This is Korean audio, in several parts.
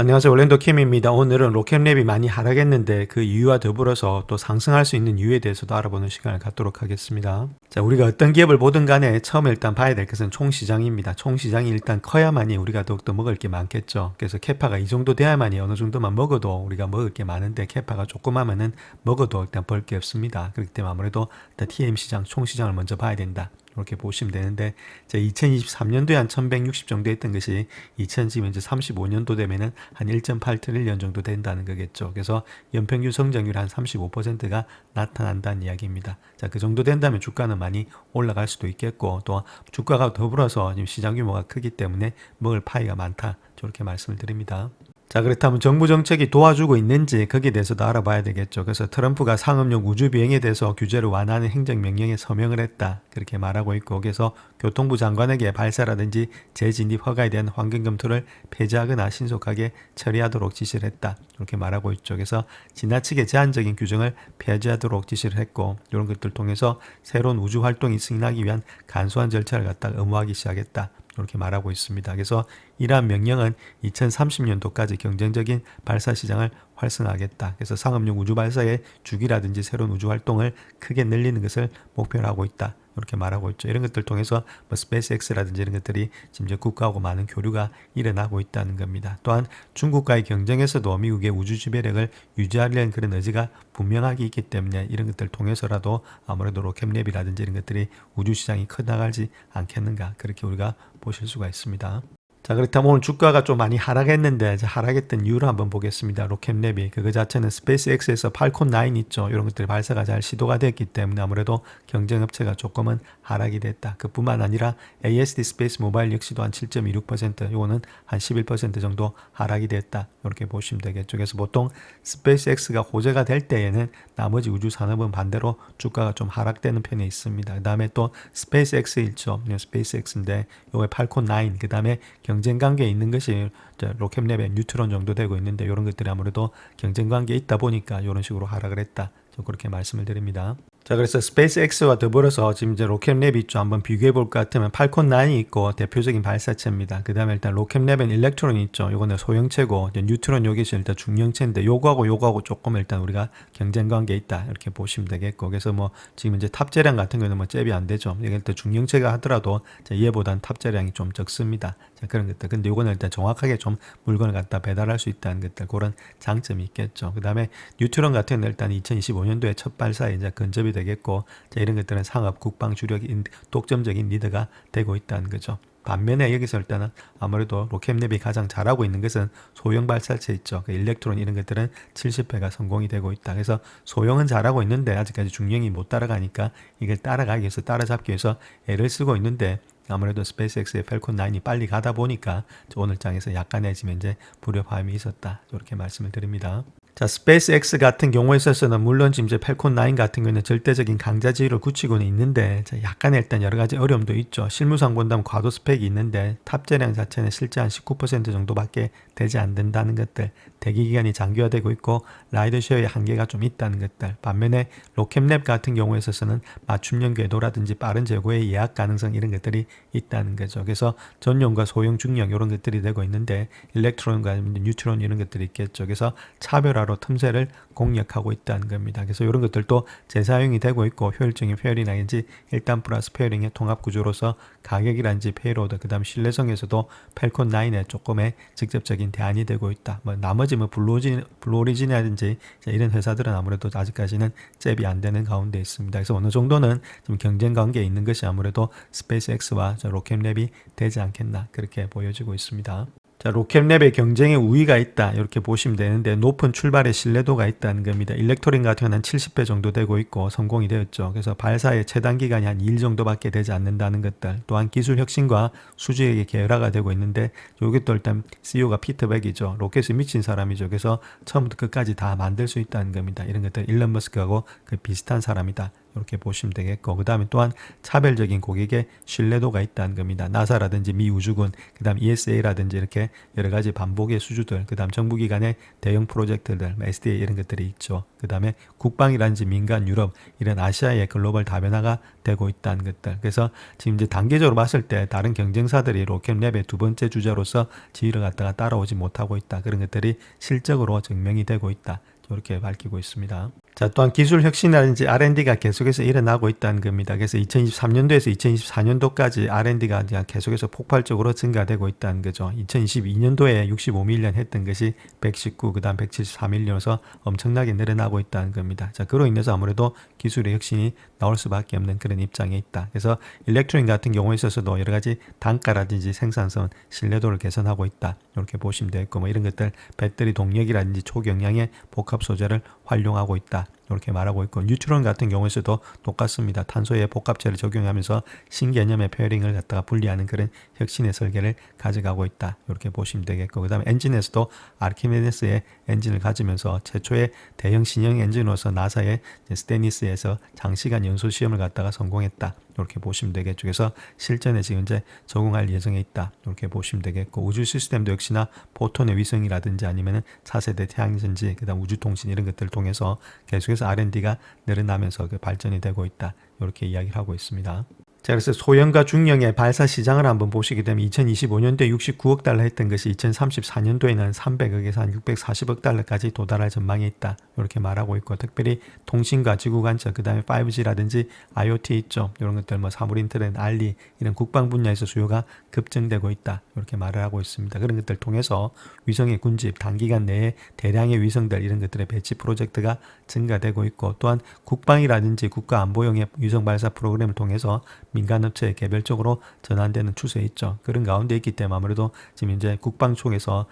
안녕하세요. 올랜도 킴입니다. 오늘은 로켓랩이 많이 하락했는데 그 이유와 더불어서 또 상승할 수 있는 이유에 대해서도 알아보는 시간을 갖도록 하겠습니다. 자, 우리가 어떤 기업을 보든 간에 처음에 일단 봐야 될 것은 총시장입니다. 총시장이 일단 커야만이 우리가 더욱더 먹을 게 많겠죠. 그래서 캐파가 이 정도 돼야만이 어느 정도만 먹어도 우리가 먹을 게 많은데 캐파가 조그마면은 먹어도 일단 벌 게 없습니다. 그렇기 때문에 아무래도 TM 시장, 총시장을 먼저 봐야 된다. 이렇게 보시면 되는데, 2023년도에 한 1160 정도 했던 것이 2035년도 되면은 한 1.8트릴리언 정도 된다는 거겠죠. 그래서 연평균 성장률 한 35%가 나타난다는 이야기입니다. 자, 그 정도 된다면 주가는 많이 올라갈 수도 있겠고, 또 주가가 더불어서 지금 시장 규모가 크기 때문에 먹을 파이가 많다. 저렇게 말씀을 드립니다. 자, 그렇다면 정부 정책이 도와주고 있는지 거기에 대해서도 알아봐야 되겠죠. 그래서 트럼프가 상업용 우주 비행에 대해서 규제를 완화하는 행정명령에 서명을 했다. 그렇게 말하고 있고, 그래서 교통부 장관에게 발사라든지 재진입 허가에 대한 환경 검토를 폐지하거나 신속하게 처리하도록 지시를 했다. 이렇게 말하고 있죠. 그래서 지나치게 제한적인 규정을 폐지하도록 지시를 했고, 이런 것들을 통해서 새로운 우주 활동이 승인하기 위한 간소한 절차를 갖다 의무화하기 시작했다. 이렇게 말하고 있습니다. 그래서 이러한 명령은 2030년도까지 경쟁적인 발사 시장을 활성화하겠다. 그래서 상업용 우주 발사의 주기라든지 새로운 우주 활동을 크게 늘리는 것을 목표로 하고 있다. 이렇게 말하고 있죠. 이런 것들을 통해서 스페이스X라든지 이런 것들이 지금 이제 국가하고 많은 교류가 일어나고 있다는 겁니다. 또한 중국과의 경쟁에서도 미국의 우주 지배력을 유지하려는 그런 의지가 분명하게 있기 때문에 이런 것들을 통해서라도 아무래도 로켓랩이라든지 이런 것들이 우주 시장이 커나가지 않겠는가, 그렇게 우리가 보실 수가 있습니다. 자, 그렇다면 오늘 주가가 좀 많이 하락했는데, 하락했던 이유를 한번 보겠습니다. 로켓랩이 그거 자체는 스페이스X에서 팔콘 9 있죠. 이런 것들이 발사가 잘 시도가 됐기 때문에 아무래도 경쟁업체가 조금은 하락이 됐다. 그뿐만 아니라 ASD 스페이스 모바일 역시도 한 7.26%, 요거는 한 11% 정도 하락이 됐다. 이렇게 보시면 되겠죠. 그래서 보통 스페이스X가 호재가 될 때에는 나머지 우주 산업은 반대로 주가가 좀 하락되는 편에 있습니다. 그 다음에 또 스페이스X 있죠. 스페이스X인데 요게 팔콘 9, 그 다음에 경쟁 관계에 있는 것이 로켓랩의 뉴트론 정도 되고 있는데, 이런 것들이 아무래도 경쟁 관계에 있다 보니까 이런 식으로 하락을 했다. 저 그렇게 말씀을 드립니다. 자, 그래서 스페이스X와 더불어서 지금 이제 로켓랩이 있죠. 한번 비교해 볼 것 같으면 팔콘 9이 있고 대표적인 발사체입니다. 그 다음에 일단 로켓랩엔 일렉트론이 있죠. 요거는 소형체고, 뉴트론 요게 일단 중형체인데, 요거하고 조금 일단 우리가 경쟁 관계에 있다. 이렇게 보시면 되겠고, 그래서 뭐 지금 이제 탑재량 같은 경우는 뭐 잽이 안 되죠. 이게 일단 중형체가 하더라도 얘보단 탑재량이 좀 적습니다. 자, 그런 것들. 근데 요거는 일단 정확하게 좀 물건을 갖다 배달할 수 있다는 것들, 그런 장점이 있겠죠. 그 다음에 뉴트론 같은 경우는 일단 2025년도에 첫 발사에 이제 근접이 되겠고, 자, 이런 것들은 상업, 국방, 주력, 독점적인 리더가 되고 있다는 거죠. 반면에 여기서 일단은 아무래도 로켓랩이 가장 잘하고 있는 것은 소형 발사체 있죠. 그 일렉트론 이런 것들은 70회가 성공이 되고 있다. 그래서 소형은 잘하고 있는데 아직까지 중형이 못 따라가니까 이걸 따라가기 위해서, 따라잡기 위해서 애를 쓰고 있는데, 아무래도 스페이스X의 펠콘 9이 빨리 가다 보니까 오늘 장에서 약간의 지금 이제 불협화음이 있었다. 이렇게 말씀을 드립니다. 자, 스페이스X 같은 경우에 있어서는 물론 지금 이제 펠콘 9 같은 경우는 절대적인 강자 지위를 굳히고는 있는데, 자, 약간의 일단 여러 가지 어려움도 있죠. 실무상 본다면 과도 스펙이 있는데 탑재량 자체는 실제 한 19% 정도밖에 되지 않는다는 것들, 대기 기간이 장기화되고 있고 라이더쉐어의 한계가 좀 있다는 것들. 반면에 로켓랩 같은 경우에 있어서는 맞춤형 궤도라든지 빠른 재고의 예약 가능성 이런 것들이 있다는 거죠. 그래서 전용과 소형, 중형 이런 것들이 되고 있는데, 일렉트론과 뉴트론 이런 것들이 있겠죠. 그래서 차별화로 틈새를 공략하고 있다는 겁니다. 그래서 이런 것들도 재사용이 되고 있고, 효율적인 페어링이라든지 1단 플러스 페어링의 통합 구조로서 가격이라든지 페이로드, 그 다음 신뢰성에서도 펠콘 9의 조금의 직접적인 대안이 되고 있다. 뭐 나머지 뭐 블루오리진이라든지 이런 회사들은 아무래도 아직까지는 잽이 안 되는 가운데 있습니다. 그래서 어느 정도는 좀 경쟁 관계에 있는 것이 아무래도 스페이스X와 로켓랩이 되지 않겠나, 그렇게 보여지고 있습니다. 자, 로켓랩의 경쟁에 우위가 있다. 이렇게 보시면 되는데, 높은 출발의 신뢰도가 있다는 겁니다. 일렉트론 같은 경우는 70배 정도 되고 있고 성공이 되었죠. 그래서 발사의 최단 기간이 한 2일 정도밖에 되지 않는다는 것들. 또한 기술 혁신과 수주에게 계열화가 되고 있는데, 이것도 일단 CEO가 피터백이죠. 로켓에 미친 사람이죠. 그래서 처음부터 끝까지 다 만들 수 있다는 겁니다. 이런 것들 일론 머스크하고 그 비슷한 사람이다. 이렇게 보시면 되겠고, 그 다음에 또한 차별적인 고객의 신뢰도가 있다는 겁니다. 나사라든지 미 우주군, 그 다음 ESA라든지 이렇게 여러 가지 반복의 수주들, 그 다음 정부기관의 대형 프로젝트들, SDA 이런 것들이 있죠. 그 다음에 국방이라든지 민간, 유럽, 이런 아시아의 글로벌 다변화가 되고 있다는 것들. 그래서 지금 이제 단계적으로 봤을 때 다른 경쟁사들이 로켓랩의 두 번째 주자로서 지위를 갖다가 따라오지 못하고 있다. 그런 것들이 실적으로 증명이 되고 있다. 이렇게 밝히고 있습니다. 자, 또한 기술 혁신이라든지 R&D가 계속해서 일어나고 있다는 겁니다. 그래서 2023년도에서 2024년도까지 R&D가 계속해서 폭발적으로 증가되고 있다는 거죠. 2022년도에 65밀리언 했던 것이 119, 그 다음 174밀리언에서 엄청나게 늘어나고 있다는 겁니다. 자, 그로 인해서 아무래도 기술의 혁신이 나올 수밖에 없는 그런 입장에 있다. 그래서 일렉트로닉 같은 경우에 있어서도 여러 가지 단가라든지 생산성, 신뢰도를 개선하고 있다. 이렇게 보시면 되겠고, 뭐 이런 것들, 배터리 동력이라든지 초경량의 복합 소재를 활용하고 있다. 이렇게 말하고 있고, 뉴트론 같은 경우에서도 똑같습니다. 탄소에 복합체를 적용하면서 신개념의 페어링을 갖다가 분리하는 그런 혁신의 설계를 가져가고 있다. 이렇게 보시면 되겠고, 그 다음에 엔진에서도 아르키메데스의 엔진을 가지면서 최초의 대형 신형 엔진으로서 나사의 스테니스에서 장시간 연소 시험을 갖다가 성공했다. 이렇게 보시면 되겠죠. 그래서 실전에 지금 이제 적용할 예정에 있다. 이렇게 보시면 되겠고, 우주 시스템도 역시나 포톤의 위성이라든지 아니면은 차세대 태양전지, 그다음 우주통신 이런 것들을 통해서 계속해서 R&D가 늘어나면서 그 발전이 되고 있다. 이렇게 이야기를 하고 있습니다. 자, 그래서 소형과 중형의 발사 시장을 한번 보시게 되면 2025년도에 69억 달러 했던 것이 2034년도에는 300억에서 한 640억 달러까지 도달할 전망이 있다. 이렇게 말하고 있고, 특별히 통신과 지구 간접, 그 다음에 5G라든지 IoT 있죠. 이런 것들, 뭐 사물 인터넷, 알리, 이런 국방 분야에서 수요가 급증되고 있다. 이렇게 말을 하고 있습니다. 그런 것들을 통해서 위성의 군집, 단기간 내에 대량의 위성들, 이런 것들의 배치 프로젝트가 증가되고 있고, 또한 국방이라든지 국가안보용의 위성 발사 프로그램을 통해서 민간업체에 개별적으로 전환되는 추세에 있죠. 그런 가운데 있기 때문에 아무래도 지금 이제 국방 쪽에서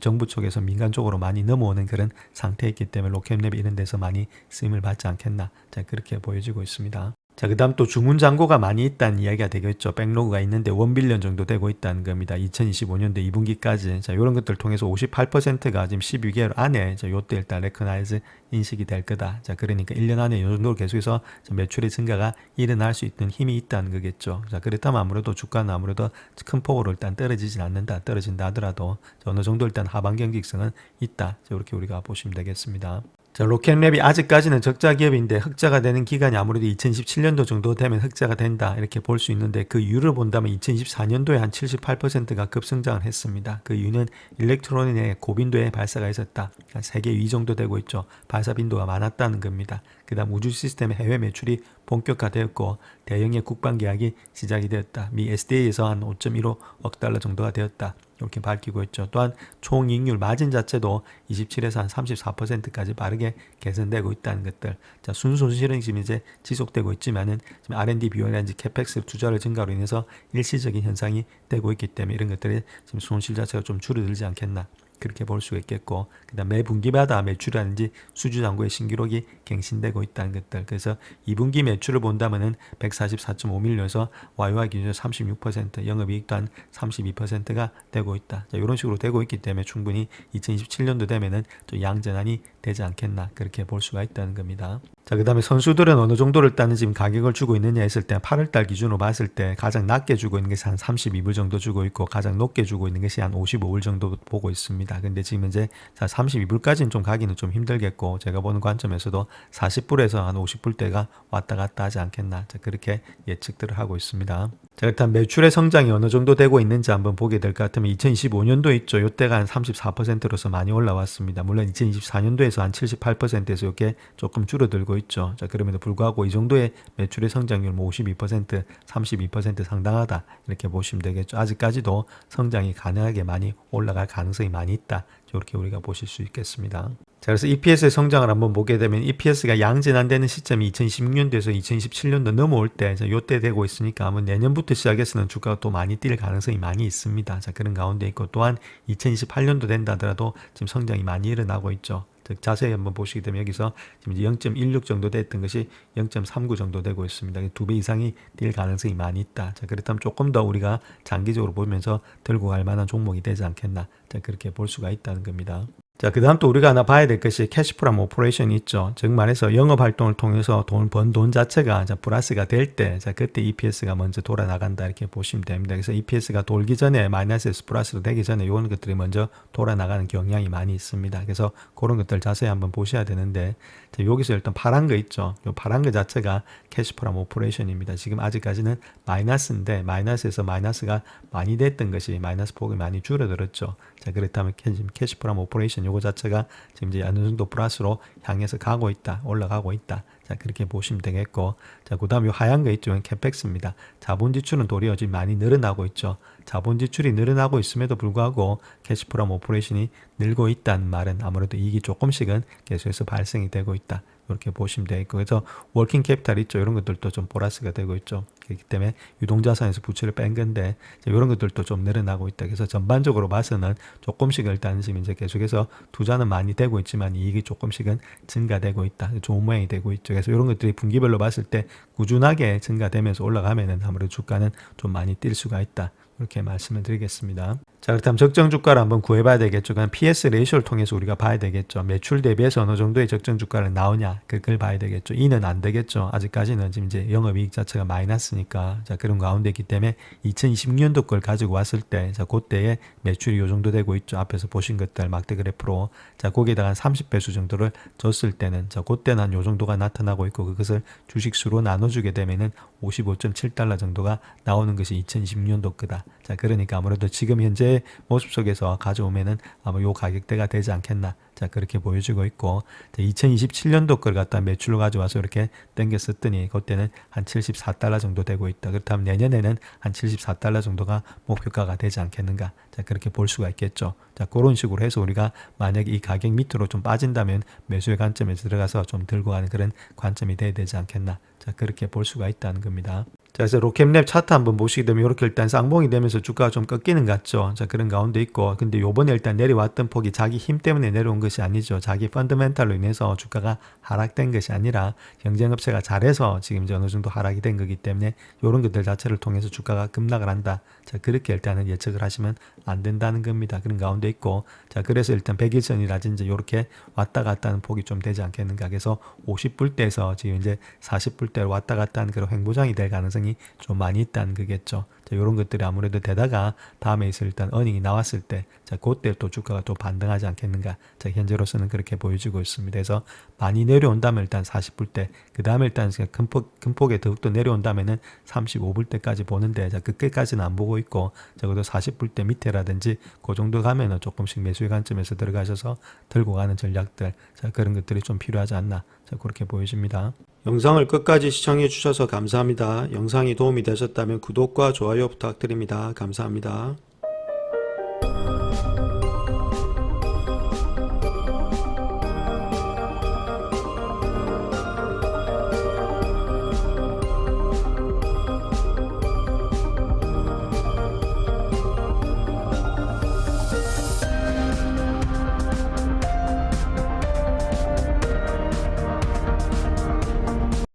정부 쪽에서 민간 쪽으로 많이 넘어오는 그런 상태에 있기 때문에 로켓랩 이런 데서 많이 쓰임을 받지 않겠나. 자, 그렇게 보여지고 있습니다. 자, 그 다음 또 주문 잔고가 많이 있다는 이야기가 되겠죠. 백로그가 있는데 1빌리언 정도 되고 있다는 겁니다. 2025년도 2분기까지. 자, 이런 것들을 통해서 58%가 지금 12개월 안에 요때 일단 레커나이즈 인식이 될 거다. 자, 그러니까 1년 안에 이 정도로 계속해서 매출의 증가가 일어날 수 있는 힘이 있다는 거겠죠. 자, 그렇다면 아무래도 주가는 아무래도 큰 폭으로 일단 떨어지진 않는다. 떨어진다 하더라도 어느 정도 일단 하반 경직성은 있다. 자, 이렇게 우리가 보시면 되겠습니다. 자, 로켓랩이 아직까지는 적자 기업인데 흑자가 되는 기간이 아무래도 2017년도 정도 되면 흑자가 된다 이렇게 볼 수 있는데, 그 이유를 본다면 2024년도에 한 78%가 급성장을 했습니다. 그 이유는 일렉트로닉의 고빈도의 발사가 있었다. 한 3개 2 정도 되고 있죠. 발사 빈도가 많았다는 겁니다. 그 다음 우주 시스템의 해외 매출이 본격화되었고 대형의 국방 계약이 시작이 되었다. 미 SDA에서 한 5.15억 달러 정도가 되었다. 이렇게 밝히고 있죠. 또한 총이익률 마진 자체도 27에서 한 34%까지 빠르게 개선되고 있다는 것들. 자, 순손실은 지금 이제 지속되고 있지만은 지금 R&D 비용이라든지 캐펙스 투자를 증가로 인해서 일시적인 현상이 되고 있기 때문에 이런 것들이 지금 손실 자체가 좀 줄어들지 않겠나. 그렇게 볼 수가 있겠고, 그다음 매 분기마다 매출이라든지 수주 잔고의 신기록이 갱신되고 있다는 것들. 그래서 2분기 매출을 본다면은 144.5밀리언에서 YOY 기준으로 36%, 영업이익도 한 32%가 되고 있다. 자, 이런 식으로 되고 있기 때문에 충분히 2027년도 되면은 좀 양전환이 되지 않겠나, 그렇게 볼 수가 있다는 겁니다. 자, 그 다음에 선수들은 어느 정도를 일단은 지금 가격을 주고 있느냐 했을 때 8월달 기준으로 봤을 때 가장 낮게 주고 있는 것이 한 32불 정도 주고 있고, 가장 높게 주고 있는 것이 한 55불 정도 보고 있습니다. 근데 지금 이제 32불까지는 좀 가기는 좀 힘들겠고, 제가 보는 관점에서도 40불에서 한 50불대가 왔다 갔다 하지 않겠나, 자, 그렇게 예측들을 하고 있습니다. 자, 일단 매출의 성장이 어느 정도 되고 있는지 한번 보게 될 것 같으면 2025년도 있죠. 이때가 한 34%로서 많이 올라왔습니다. 물론 2024년도에서 한 78%에서 이렇게 조금 줄어들고 있죠. 자, 그럼에도 불구하고 이 정도의 매출의 성장률 52%, 32% 상당하다 이렇게 보시면 되겠죠. 아직까지도 성장이 가능하게 많이 올라갈 가능성이 많이 있다. 이렇게 우리가 보실 수 있겠습니다. 자, 그래서 EPS의 성장을 한번 보게 되면 EPS가 양전환되는 시점이 2016년도에서 2017년도 넘어올 때, 요때 되고 있으니까 아마 내년부터 시작해서는 주가가 또 많이 뛸 가능성이 많이 있습니다. 자, 그런 가운데 있고, 또한 2028년도 된다 하더라도 지금 성장이 많이 일어나고 있죠. 즉 자세히 한번 보시게 되면 여기서 지금 0.16 정도 됐던 것이 0.39 정도 되고 있습니다. 2배 이상이 뛸 가능성이 많이 있다. 자, 그렇다면 조금 더 우리가 장기적으로 보면서 들고 갈 만한 종목이 되지 않겠나. 자, 그렇게 볼 수가 있다는 겁니다. 자, 그 다음 또 우리가 하나 봐야 될 것이 캐시프롬 오퍼레이션이 있죠. 즉 말해서 영업 활동을 통해서 번 돈 자체가 플러스가 될 때, 자, 그때 EPS가 먼저 돌아 나간다 이렇게 보시면 됩니다. 그래서 EPS가 돌기 전에 마이너스에서 플러스로 되기 전에 이런 것들이 먼저 돌아 나가는 경향이 많이 있습니다. 그래서 그런 것들 자세히 한번 보셔야 되는데, 자, 여기서 일단 파란 거 있죠. 이 파란 거 자체가 캐시프롬 오퍼레이션입니다. 지금 아직까지는 마이너스인데 마이너스에서 마이너스가 많이 됐던 것이 마이너스 폭이 많이 줄어들었죠. 자, 그렇다면 캐시프롬 오퍼레이션 요거 자체가 지금 이제 어느 정도 플러스로 향해서 가고 있다, 올라가고 있다. 자, 그렇게 보시면 되겠고, 자, 그 다음 요 하얀 거 있죠. 캐펙스입니다. 자본 지출은 도리어 지금 많이 늘어나고 있죠. 자본 지출이 늘어나고 있음에도 불구하고 캐시프롬 오퍼레이션이 늘고 있다는 말은 아무래도 이익이 조금씩은 계속해서 발생이 되고 있다. 이렇게 보시면 되겠고, 그래서 워킹 캐피탈 있죠. 이런 것들도 좀 보너스가 되고 있죠. 그렇기 때문에 유동자산에서 부채를 뺀 건데 이런 것들도 좀 늘어나고 있다. 그래서 전반적으로 봐서는 조금씩 일단 지금 이제 계속해서 투자는 많이 되고 있지만 이익이 조금씩은 증가되고 있다. 좋은 모양이 되고 있죠. 그래서 이런 것들이 분기별로 봤을 때 꾸준하게 증가되면서 올라가면은 아무래도 주가는 좀 많이 뛸 수가 있다. 이렇게 말씀을 드리겠습니다. 자, 그렇다면 적정 주가를 한번 구해봐야 되겠죠. 그냥 PS 레이쇼를 통해서 우리가 봐야 되겠죠. 매출 대비해서 어느 정도의 적정 주가를 나오냐, 그걸 봐야 되겠죠. 이는 안 되겠죠. 아직까지는 지금 이제 영업이익 자체가 마이너스니까. 자, 그런 가운데 있기 때문에 2026년도 걸 가지고 왔을 때, 자, 그때의 매출이 요 정도 되고 있죠. 앞에서 보신 것들 막대 그래프로. 자, 거기에다가 한 30배수 정도를 줬을 때는, 자, 그때는 한 요 정도가 나타나고 있고, 그것을 주식수로 나눠주게 되면은 55.7달러 정도가 나오는 것이 2026년도 거다. 자, 그러니까 아무래도 지금 현재 모습 속에서 가져오면은 아마 요 가격대가 되지 않겠나. 자, 그렇게 보여지고 있고, 2027년도 걸 갖다 매출로 가져와서 이렇게 땡겼었더니 그때는 한 74달러 정도 되고 있다. 그렇다면 내년에는 한 74달러 정도가 목표가가 되지 않겠는가. 자, 그렇게 볼 수가 있겠죠. 자, 그런 식으로 해서 우리가 만약에 이 가격 밑으로 좀 빠진다면 매수의 관점에서 들어가서 좀 들고 가는 그런 관점이 돼야 되지 않겠나. 자, 그렇게 볼 수가 있다는 겁니다. 자, 그래서 로켓랩 차트 한번 보시게 되면 이렇게 일단 쌍봉이 되면서 주가가 좀 꺾이는 것 같죠. 자, 그런 가운데 있고, 근데 요번에 일단 내려왔던 폭이 자기 힘 때문에 내려온 것이 아니죠. 자기 펀더멘탈로 인해서 주가가 하락된 것이 아니라 경쟁업체가 잘해서 지금 이제 어느 정도 하락이 된 거기 때문에 이런 것들 자체를 통해서 주가가 급락을 한다. 자, 그렇게 일단은 예측을 하시면 안 된다는 겁니다. 그런 가운데 있고, 자, 그래서 일단 100일선이라든지 이렇게 왔다 갔다 하는 폭이 좀 되지 않겠는가. 그래서 50불대에서 지금 이제 40불대로 왔다 갔다 하는 그런 횡보장이 될 가능성이 좀 많이 있다는 거겠죠. 자, 이런 것들이 아무래도 되다가 다음에 있을 일단 어닝이 나왔을 때, 자, 그때 또 주가가 또 반등하지 않겠는가. 자, 현재로서는 그렇게 보여지고 있습니다. 그래서 많이 내려온다면 일단 40불대, 그 다음에 일단 큰폭에 더욱더 내려온다면은 35불대까지 보는데, 자, 그때까지는 안 보고 있고, 적어도 40불대 밑에라든지 그 정도 가면은 조금씩 매수의 관점에서 들어가셔서 들고 가는 전략들, 자, 그런 것들이 좀 필요하지 않나. 자, 그렇게 보여집니다. 영상을 끝까지 시청해 주셔서 감사합니다. 영상이 도움이 되셨다면 구독과 좋아요 부탁드립니다. 감사합니다.